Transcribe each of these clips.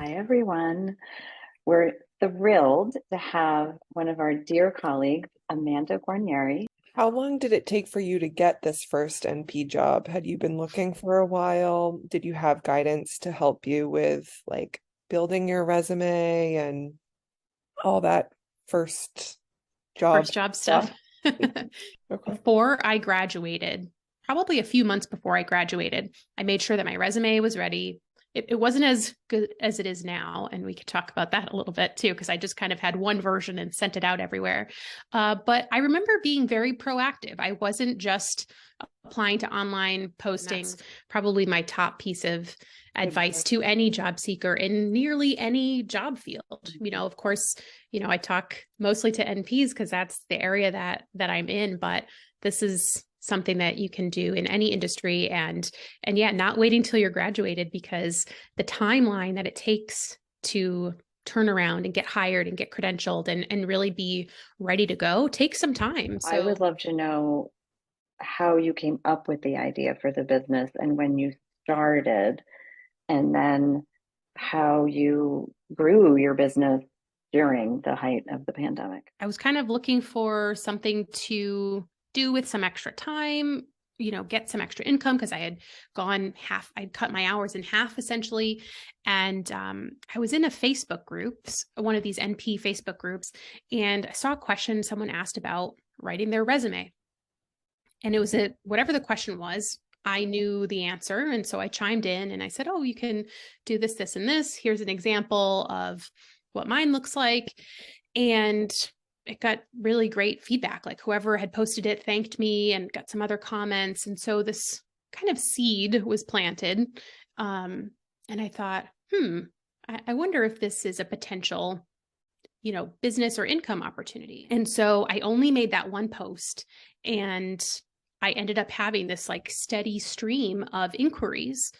Hi, everyone. We're thrilled to have one of our dear colleagues, Amanda Guarniere. How long did it take for you to get this first NP job? Had you been looking for a while? Did you have guidance to help you with like building your resume and all that first job First job stuff? Okay. Before I graduated, probably a few months before I graduated, I made sure that my resume was ready. It wasn't as good as it is now, and we could talk about that a little bit too, because I just kind of had one version and sent it out everywhere. But I remember being very proactive. I wasn't just applying to online postings. That's probably my top piece of advice to any job seeker in nearly any job field. You know, of course, I talk mostly to NPs because that's the area that I'm in, but this is something that you can do in any industry, and yeah, not waiting till you're graduated, because the timeline that it takes to turn around and get hired and get credentialed and really be ready to go takes some time. So I would love to know how you came up with the idea for the business and when you started, and then how you grew your business during the height of the pandemic. I was kind of looking for something to do with some extra time, get some extra income, because I had I'd cut my hours in half essentially. And I was in a Facebook group, one of these NP Facebook groups, and I saw a question someone asked about writing their resume. And it was whatever the question was, I knew the answer. And so I chimed in and I said, oh, you can do this, this, and this. Here's an example of what mine looks like. And it got really great feedback. Like whoever had posted it thanked me and got some other comments. And so this kind of seed was planted. And I thought, I wonder if this is a potential, business or income opportunity. And so I only made that one post, and I ended up having this like steady stream of inquiries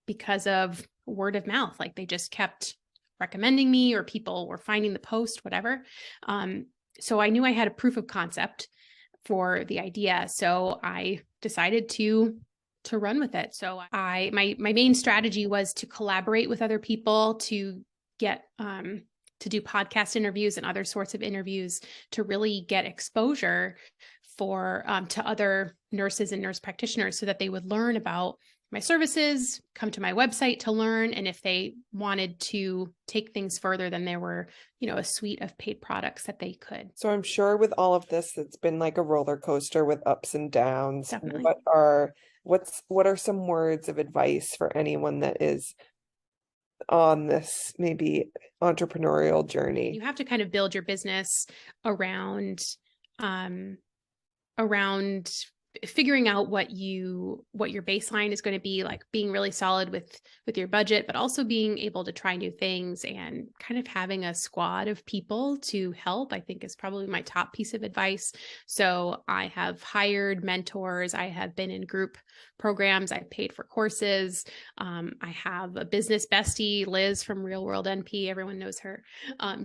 because of word of mouth. Like they just kept recommending me, or people were finding the post, whatever. So I knew I had a proof of concept for the idea. So I decided to run with it. So my main strategy was to collaborate with other people, to get to do podcast interviews and other sorts of interviews, to really get exposure to other nurses and nurse practitioners, so that they would learn about my services, come to my website to learn. And if they wanted to take things further, then there were, a suite of paid products that they could. So I'm sure with all of this, it's been like a roller coaster with ups and downs. Definitely. What are some words of advice for anyone that is on this maybe entrepreneurial journey? You have to kind of build your business around figuring out what your baseline is going to be, like being really solid with your budget, but also being able to try new things, and kind of having a squad of people to help, I think, is probably my top piece of advice. So I have hired mentors. I have been in group programs. I've paid for courses. I have a business bestie, Liz from Real World NP. Everyone knows her.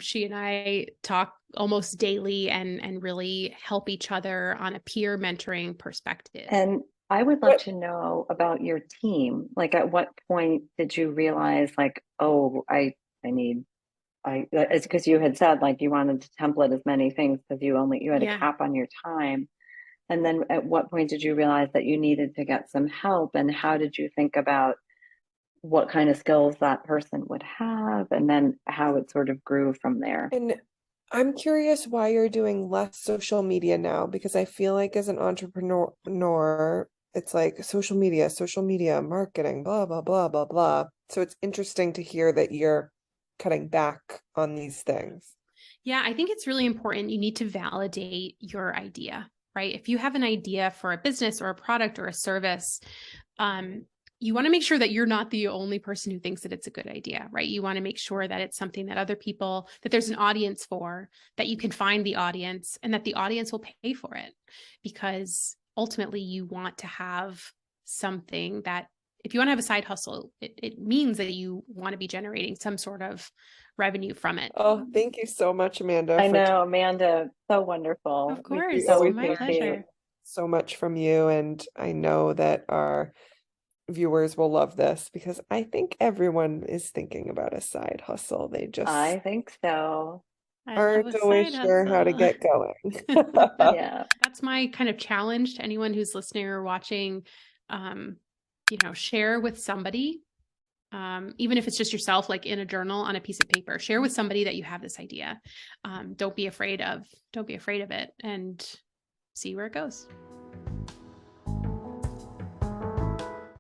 She and I talk almost daily and really help each other on a peer mentoring perspective. And I would love to know about your team. Like, at what point did you realize, like, oh, it's because you had said like you wanted to template as many things because you had a cap on your time. And then at what point did you realize that you needed to get some help? And how did you think about what kind of skills that person would have, and then how it sort of grew from there? And I'm curious why you're doing less social media now, because I feel like as an entrepreneur, it's like social media, marketing, blah, blah, blah, blah, blah. So it's interesting to hear that you're cutting back on these things. Yeah, I think it's really important. You need to validate your idea, right? If you have an idea for a business or a product or a service, you want to make sure that you're not the only person who thinks that it's a good idea, right? You want to make sure that it's something that that there's an audience for, that you can find the audience, and that the audience will pay for it. Because ultimately you want to have something that, if you want to have a side hustle, it means that you want to be generating some sort of revenue from it. Oh, thank you so much, Amanda. I know, Amanda, so wonderful. Of course, So my pleasure. So much from you, and I know that our viewers will love this because I think everyone is thinking about a side hustle. They just I think so. I aren't love a always side sure how to hustle. get going. Yeah. That's my kind of challenge to anyone who's listening or watching. Share with somebody, even if it's just yourself, like in a journal on a piece of paper. Share with somebody that you have this idea. Don't be afraid of it, and see where it goes.